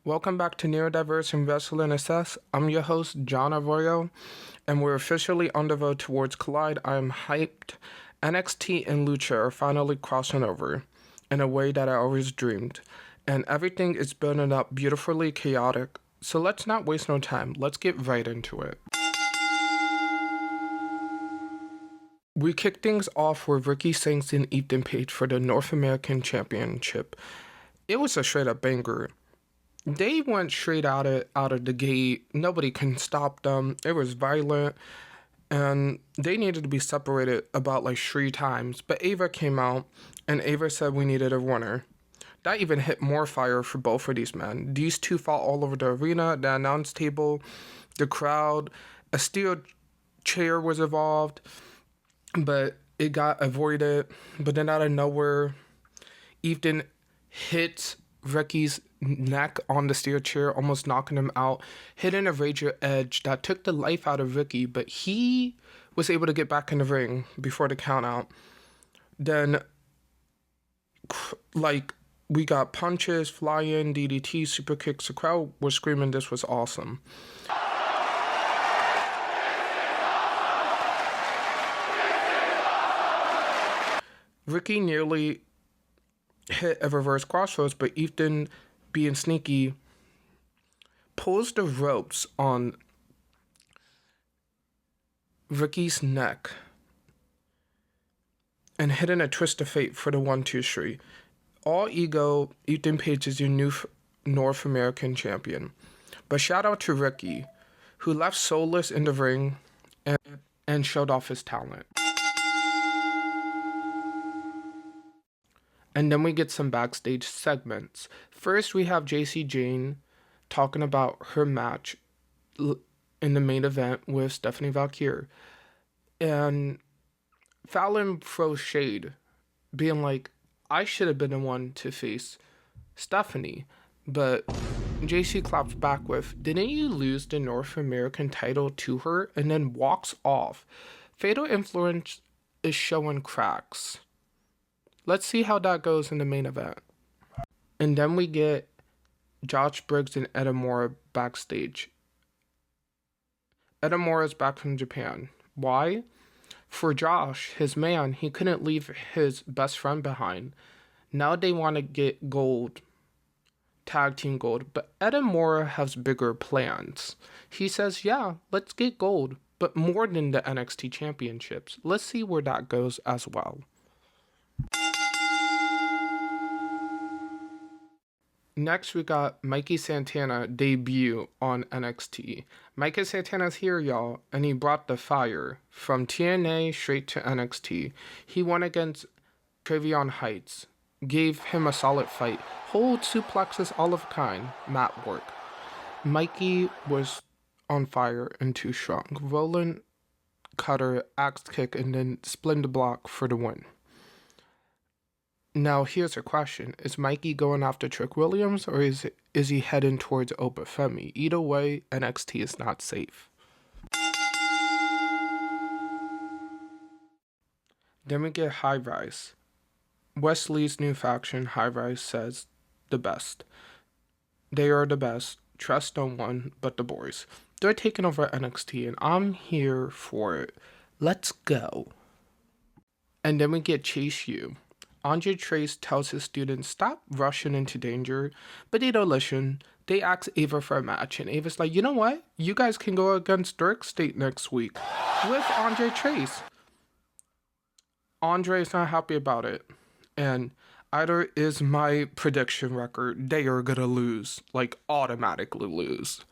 Welcome back to Neurodiverse Wrestling Obsessed. I'm your host, John Arroyo, and we're officially on the road towards Collide. I am hyped. NXT and Lucha are finally crossing over in a way that I always dreamed, and everything is building up beautifully chaotic. So let's not waste no time. Let's get right into it. We kick things off with Ricky Sings and Ethan Page for the North American Championship. It was a straight up banger. They went straight out of the gate. Nobody can stop them. It was violent, and they needed to be separated about like 3 times. But Ava came out, and Ava said we needed a runner. That even hit more fire for both of these men. These two fought all over the arena, the announce table, the crowd. A steel chair was involved, but it got avoided. But then out of nowhere, Ethan hits Ricky's neck on the steel chair, almost knocking him out, hitting a Rager Edge that took the life out of Ricky, but he was able to get back in the ring before the count out. Then, we got punches, fly-in, DDT, super kicks. The crowd was screaming this was awesome. Ricky nearly hit a reverse crossroads, but Ethan, being sneaky, pulls the ropes on Ricky's neck and hitting a twist of fate for the 1-2-3. All ego, Ethan Page is your new North American champion. But shout out to Ricky, who left soulless in the ring and showed off his talent. And then we get some backstage segments. First, we have Jacy Jayne talking about her match in the main event with Stephanie Vaquer. And Fallon throws shade, being like, I should have been the one to face Stephanie. But Jacy claps back with, didn't you lose the North American title to her? And then walks off. Fatal Influence is showing cracks. Let's see how that goes in the main event. And then we get Josh Briggs and Edamura backstage. Edamura is back from Japan. Why? For Josh, his man, he couldn't leave his best friend behind. Now they want to get gold, tag team gold. But Edamura has bigger plans. He says, yeah, let's get gold, but more than the NXT championships. Let's see where that goes as well. Next, we got Mikey Santana debut on NXT. Mikey Santana's here, y'all, and he brought the fire from TNA straight to NXT. He won against Trevion Heights, gave him a solid fight. Hold suplexes, all of kind, mat work. Mikey was on fire and too strong. Rolling cutter, axe kick, and then splendid block for the win. Now, here's a question. Is Mikey going after Trick Williams, or is he heading towards Obafemi? Either way, NXT is not safe. Then we get High Rise. Wesley's new faction, High Rise, says the best. They are the best. Trust no one but the boys. They're taking over NXT, and I'm here for it. Let's go. And then we get Chase U. Andre Trace tells his students, stop rushing into danger, but they don't listen. They ask Ava for a match, and Ava's like, you know what? You guys can go against Dirk State next week with Andre Trace. Andre is not happy about it, and either is my prediction record. They are gonna lose, like automatically lose.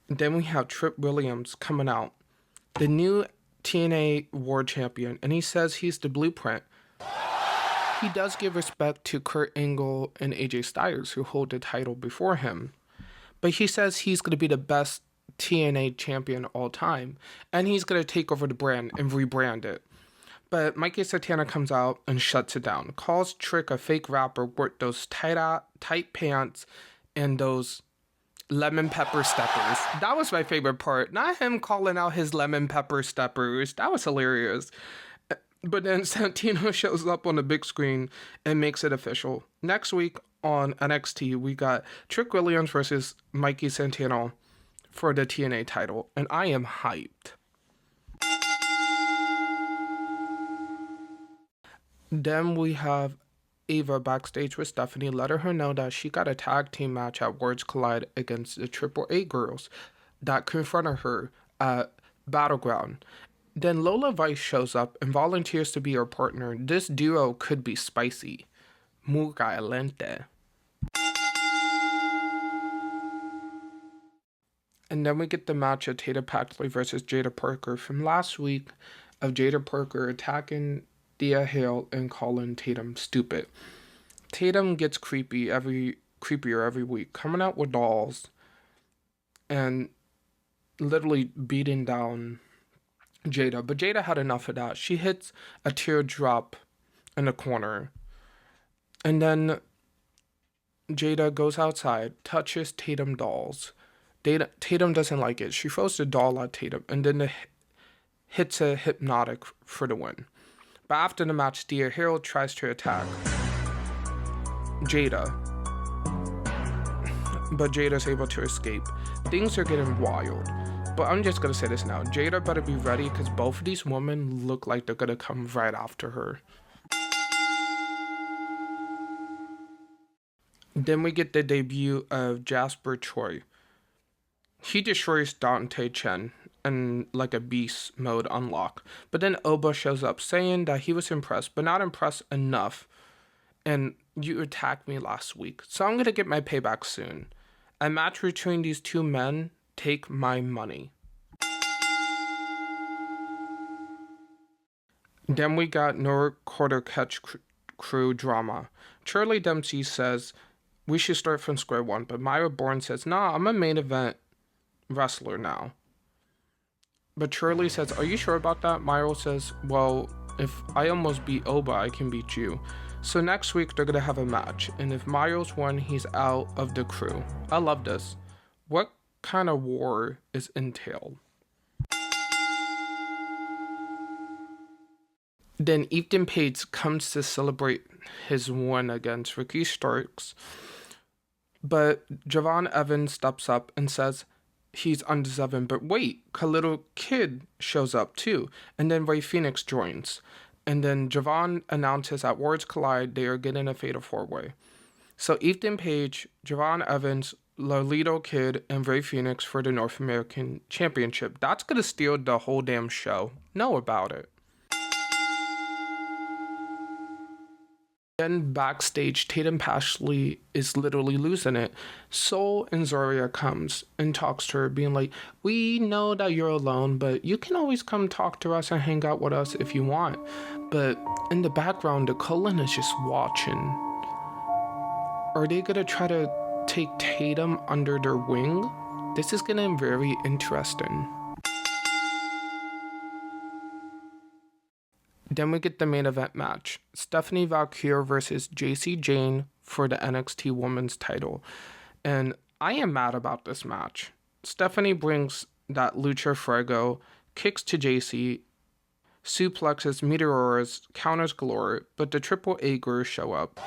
Then we have Trick Williams coming out, the new TNA World Champion, and he says he's the blueprint. He does give respect to Kurt Angle and AJ Styles, who hold the title before him, but he says he's going to be the best TNA champion all time, and he's going to take over the brand and rebrand it. But Mikey Santana comes out and shuts it down, calls Trick a fake rapper with those tight pants and those lemon pepper steppers. That was my favorite part. Not him calling out his lemon pepper steppers. That was hilarious. But then Santino shows up on the big screen and makes it official. Next week on NXT, we got Trick Williams versus Mikey Santana for the TNA title, and I am hyped. Then we have Ava backstage with Stephanie, letting her know that she got a tag team match at Worlds Collide against the AAA girls that confronted her at Battleground. Then Lola Vice shows up and volunteers to be her partner. This duo could be spicy. Muy caliente. And then we get the match of Tatum Paxley versus Jada Parker from last week of Jada Parker attacking Thea Hale and calling Tatum stupid. Tatum gets creepier every week, coming out with dolls and literally beating down Jada. But Jada had enough of that. She hits a teardrop in the corner. And then Jada goes outside, touches Tatum dolls. Tatum doesn't like it. She throws the doll at Tatum and then hits a hypnotic for the win. But after the match, Thea Hale tries to attack Jada. But Jada's able to escape. Things are getting wild. But I'm just going to say this now. Jada better be ready because both of these women look like they're going to come right after her. Then we get the debut of Jasper Troy. He destroys Dante Chen in like a beast mode unlock. But then Oba shows up saying that he was impressed, but not impressed enough. And you attacked me last week. So I'm going to get my payback soon. A match between these two men, take my money. Then we got no quarter catch crew drama. Shirley Dempsey says we should start from square one, but Myra Bourne says, nah, I'm a main event wrestler now. But Shirley says, are you sure about that? Myra says, well, if I almost beat Oba, I can beat you. So next week they're gonna have a match, and if Myros won, he's out of the crew. I love this. What kind of war is entailed? Then Ethan Page comes to celebrate his win against Ricky Starks, but Javon Evans steps up and says he's undeserving. But wait, Khalil Kid shows up too, and then Ray Phoenix joins. And then Javon announces at Worlds Collide they are getting a fatal four-way. So Ethan Page, Javon Evans, Lolito Kid, and Ray Phoenix for the North American Championship. That's going to steal the whole damn show. Know about it. Then backstage, Tatum Paxley is literally losing it. Soul and Zoria comes and talks to her, being like, we know that you're alone, but you can always come talk to us and hang out with us if you want. But in the background, the Cullen is just watching. Are they going to try to take Tatum under their wing? This is getting very interesting. Then we get the main event match. Stephanie Vaquer versus Jacy Jayne for the NXT Women's title. And I am mad about this match. Stephanie brings that Lucha Fuego, kicks to Jacy, suplexes Meteoras, counters galore, but the AAA girls show up.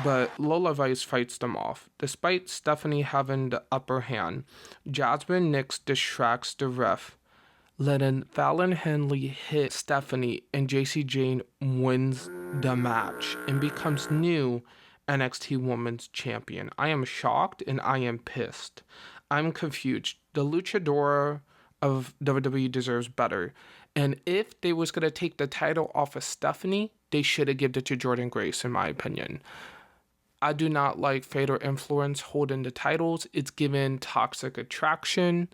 But Lola Vice fights them off. Despite Stephanie having the upper hand, Jazmine Nix distracts the ref, letting Fallon Henley hit Stephanie, and Jacy Jayne wins the match and becomes new NXT Women's Champion. I am shocked and I am pissed. I'm confused. The luchadora of WWE deserves better. And if they was going to take the title off of Stephanie, they should have given it to Jordynne Grace, in my opinion. I do not like Fatal Influence holding the titles. It's given Toxic Attraction.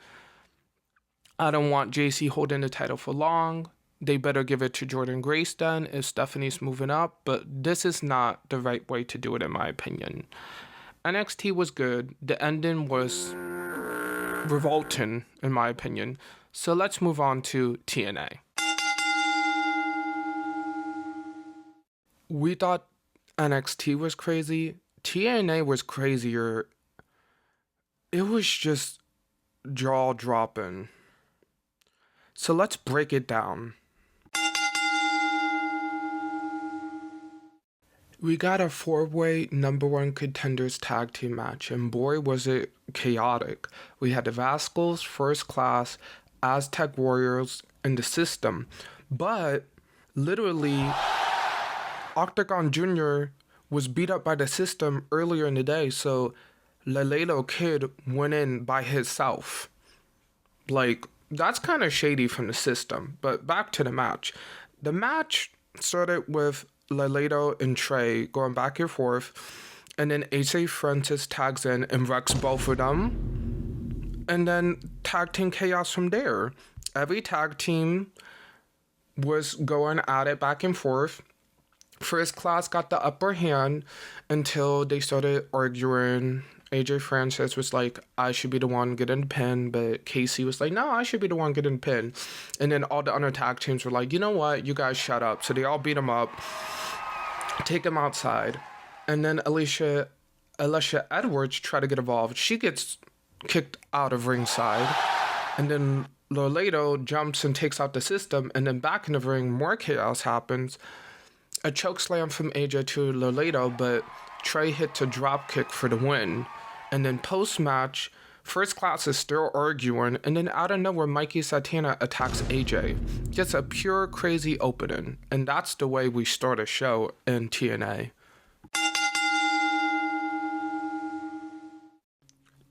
I don't want Jacy holding the title for long. They better give it to Jordynne Grace then if Stephanie's moving up. But this is not the right way to do it, in my opinion. NXT was good. The ending was revolting, in my opinion. So let's move on to TNA. We thought NXT was crazy. TNA was crazier. It was just jaw-dropping. So let's break it down. We got a four-way number one contenders tag team match, and boy was it chaotic. We had the Rascalz, First Class, Aztec Warriors, and the System. But literally, Octagon Jr. was beat up by the System earlier in the day, so Laredo Kid went in by himself. Like, that's kind of shady from the System. But back to the match. The match started with Laredo and Trey going back and forth, and then AJ Francis tags in and wrecks both of them, and then tag team chaos from there. Every tag team was going at it back and forth. First Class got the upper hand until they started arguing. AJ Francis was like, I should be the one getting the pin, but Casey was like, no, I should be the one getting the pin. And then all the other tag teams were like, you know what, you guys shut up. So they all beat him up, take him outside, and then Alicia Edwards tried to get involved. She gets kicked out of ringside, and then Laredo jumps and takes out the System, and then back in the ring, more chaos happens. A choke slam from AJ to Laredo, but Trey hits a drop kick for the win. And then post-match, First Class is still arguing, and then out of nowhere, Mikey Santana attacks AJ. Just a pure crazy opening, and that's the way we start a show in TNA.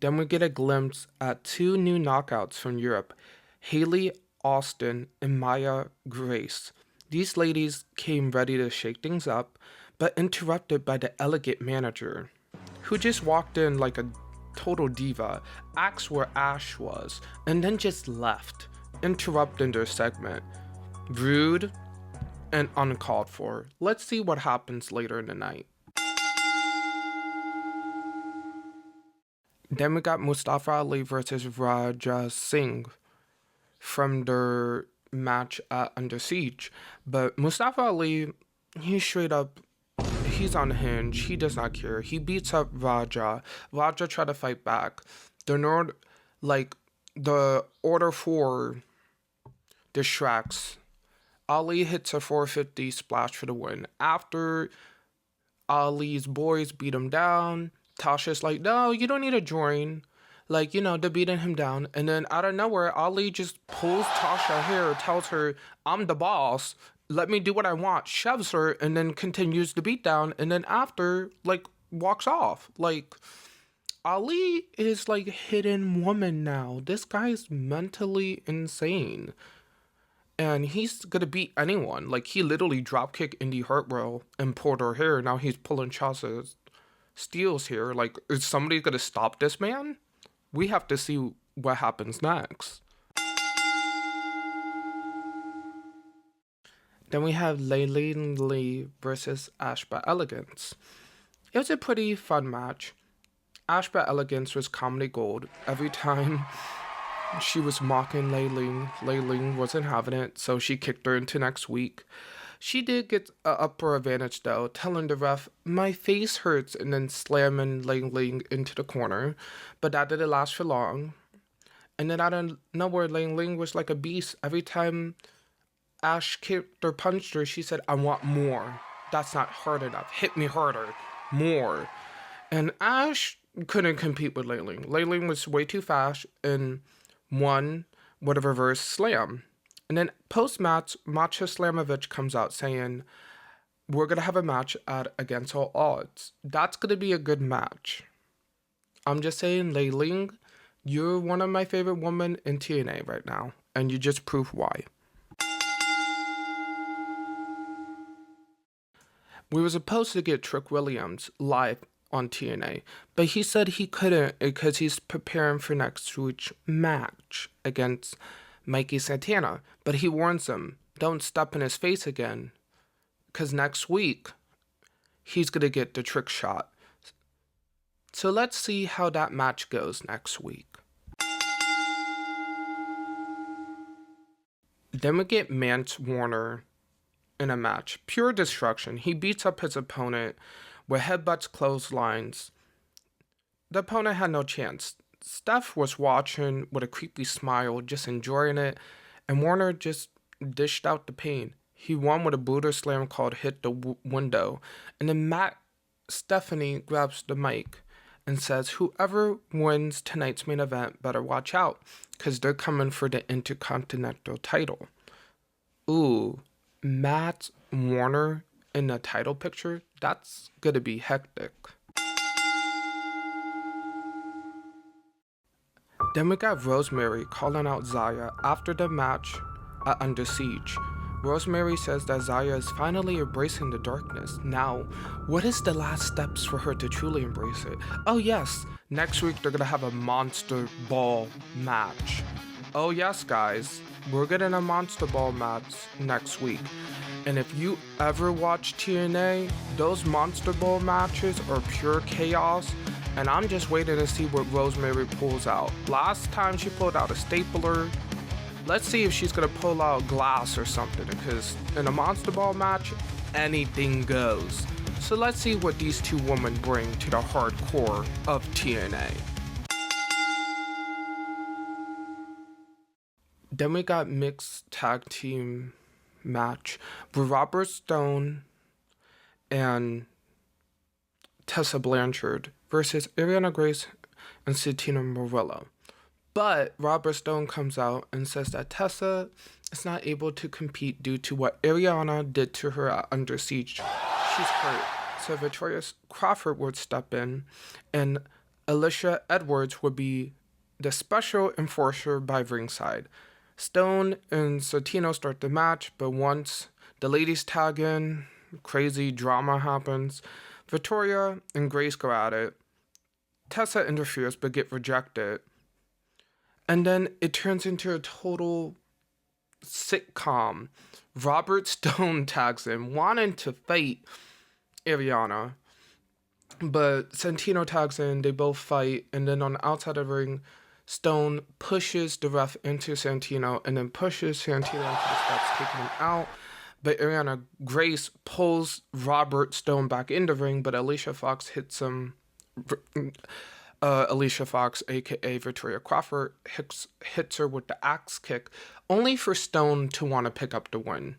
Then we get a glimpse at two new knockouts from Europe, Haley Austin and Maya Grace. These ladies came ready to shake things up, but interrupted by the elegant manager, who just walked in like a total diva, asked where Ash was, and then just left, interrupting their segment. Rude and uncalled for. Let's see what happens later in the night. Then we got Mustafa Ali versus Raja Singh from their match at Under Siege. But Mustafa Ali, he's straight up, he's on hinge. He does not care. He beats up Raja. Raja tried to fight back. The order 4 distracts. Ali hits a 450 splash for the win. After Ali's boys beat him down, Tasha's like, no, you don't need to join. Like, they're beating him down. And then out of nowhere, Ali just pulls Tasha hair, tells her, I'm the boss. Let me do what I want. Shoves her and then continues the beatdown. And then after, walks off. Ali is hidden woman now. This guy's mentally insane. And he's gonna beat anyone. He literally dropkicked Indy Hartwell and pulled her hair. Now he's pulling Chaucer Steele's hair. Is somebody gonna stop this man? We have to see what happens next. Then we have Layleen Lee versus Ashba Elegance. It was a pretty fun match. Ashba Elegance was comedy gold. Every time she was mocking Layleen wasn't having it, so she kicked her into next week. She did get an upper advantage though, telling the ref, my face hurts, and then slamming Layleen into the corner. But that didn't last for long. And then out of nowhere, Layleen was like a beast. Every time Ash kicked or punched her, she said, I want more. That's not hard enough. Hit me harder. More. And Ash couldn't compete with Layleen. Layleen was way too fast and won with a reverse slam. And then post-match, Marsha Slamovich comes out saying, we're going to have a match at Against All Odds. That's going to be a good match. I'm just saying, Layleen, you're one of my favorite women in TNA right now. And you just prove why. We were supposed to get Trick Williams live on TNA, but he said he couldn't because he's preparing for next week's match against Mikey Santana. But he warns him, don't step in his face again, because next week he's going to get the trick shot. So let's see how that match goes next week. Then we get Mance Warner in a match. Pure destruction. He beats up his opponent with headbutts, clotheslines. The opponent had no chance. Steph was watching with a creepy smile, just enjoying it, and Warner just dished out the pain. He won with a Buddha slam called Hit the Window. And then Stephanie grabs the mic and says, whoever wins tonight's main event better watch out, because they're coming for the Intercontinental title. Ooh, Matt Warner in the title picture? That's gonna be hectic. Then we got Rosemary calling out Zaya after the match at Under Siege. Rosemary says that Zaya is finally embracing the darkness. Now, what is the last steps for her to truly embrace it? Oh yes, next week they're gonna have a Monster Ball match. Oh yes, guys, we're getting a Monster Ball match next week. And if you ever watch TNA, those Monster Ball matches are pure chaos. And I'm just waiting to see what Rosemary pulls out. Last time she pulled out a stapler. Let's see if she's gonna pull out glass or something, because in a Monster Ball match, anything goes. So let's see what these two women bring to the hardcore of TNA. Then we got mixed tag team match with Robert Stone and Tessa Blanchard versus Ariana Grace and Santino Marella. But Robert Stone comes out and says that Tessa is not able to compete due to what Ariana did to her at Under Siege. She's hurt. So Victoria Crawford would step in, and Alicia Edwards would be the special enforcer by ringside. Stone and Santino start the match, but once the ladies tag in, crazy drama happens. Victoria and Grace go at it. Tessa interferes but get rejected. And then it turns into a total sitcom. Robert Stone tags in, wanting to fight Ariana. But Santino tags in, they both fight, and then on the outside of the ring, Stone pushes the ref into Santino and then pushes Santino into the steps, taking him out. But Ariana Grace pulls Robert Stone back in the ring, but Alicia Fox hits him. Alicia Fox, aka Victoria Crawford, hits her with the axe kick, only for Stone to want to pick up the win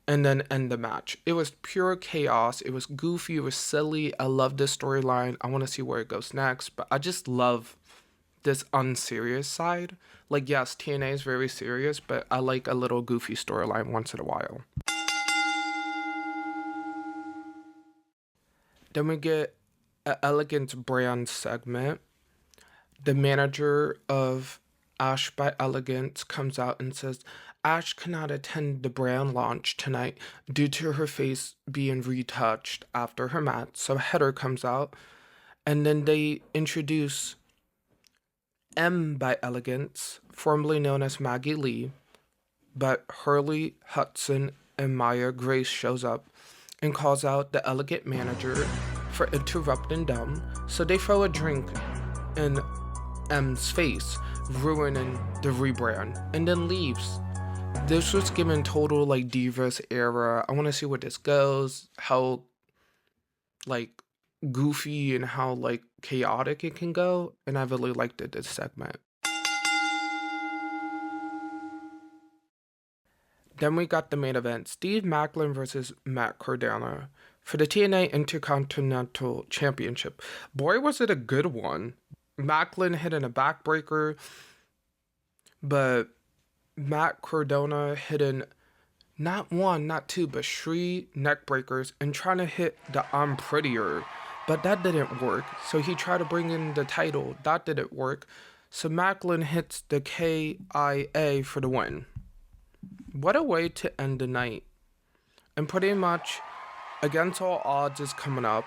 and then end the match. It was pure chaos. It was goofy. It was silly. I love this storyline. I want to see where it goes next, but I just love this unserious side. Like, yes, TNA is very serious, but I like a little goofy storyline once in a while. Then we get an Elegance Brand segment. The manager of Ash by Elegance comes out and says Ash cannot attend the brand launch tonight due to her face being retouched after her match. So Heather comes out, and then they introduce M by Elegance, formerly known as Maggie Lee, but Hurley, Hudson, and Maya Grace shows up and calls out the Elegant manager for interrupting them, so they throw a drink in M's face, ruining the rebrand, and then leaves. This was given total like Divas era. I want to see where this goes, how like goofy and how like chaotic it can go, and I really liked it, this segment. Then we got the main event, Steve Maclin versus Matt Cardona for the TNA Intercontinental Championship. Boy, was it a good one. Maclin hitting a backbreaker, but Matt Cardona hitting not one, not two, but 3 neck breakers and trying to hit the I'm Prettier. But that didn't work, so he tried to bring in the title. That didn't work, so Maclin hits the KIA for the win. What a way to end the night. And pretty much Against All Odds is coming up,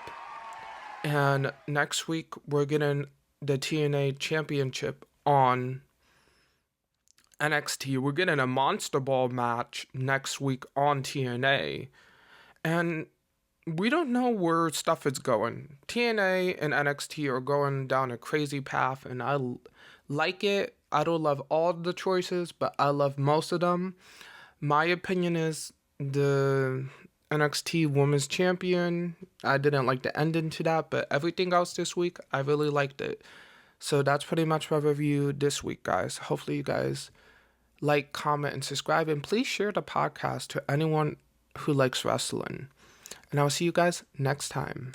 and next week we're getting the TNA Championship on NXT. We're getting a Monster Ball match next week on TNA, and we don't know where stuff is going. TNA and NXT are going down a crazy path, and I like it. I don't love all the choices, but I love most of them. My opinion is the NXT Women's Champion, I didn't like the ending to that, but everything else this week, I really liked it. So that's pretty much my review this week, guys. Hopefully you guys like, comment, and subscribe. And please share the podcast to anyone who likes wrestling. And I will see you guys next time.